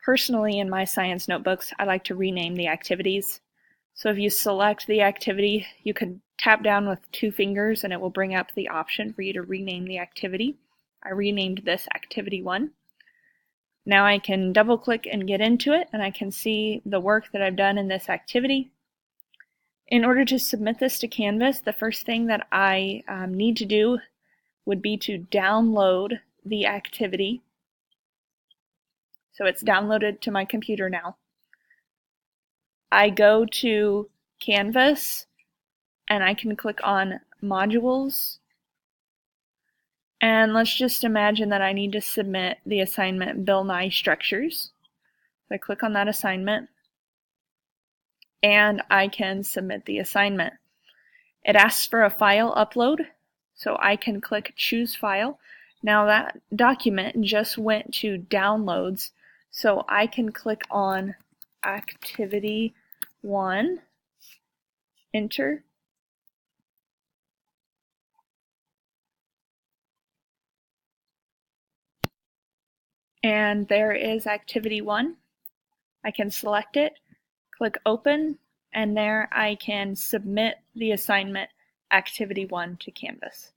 Personally, in my science notebooks, I like to rename the activities. So if you select the activity, you can tap down with 2 fingers and it will bring up the option for you to rename the activity. I renamed this Activity 1. Now I can double click and get into it, and I can see the work that I've done in this activity. In order to submit this to Canvas, the first thing that I need to do would be to download the activity. So it's downloaded to my computer now. I go to Canvas and I can click on Modules, and let's just imagine that I need to submit the assignment Bill Nye Structures. So I click on that assignment and I can submit the assignment. It asks for a file upload, so I can click Choose File. Now that document just went to Downloads, so I can click on Activity 1, enter, and there is Activity 1. I can select it, click Open, and there I can submit the assignment Activity 1 to Canvas.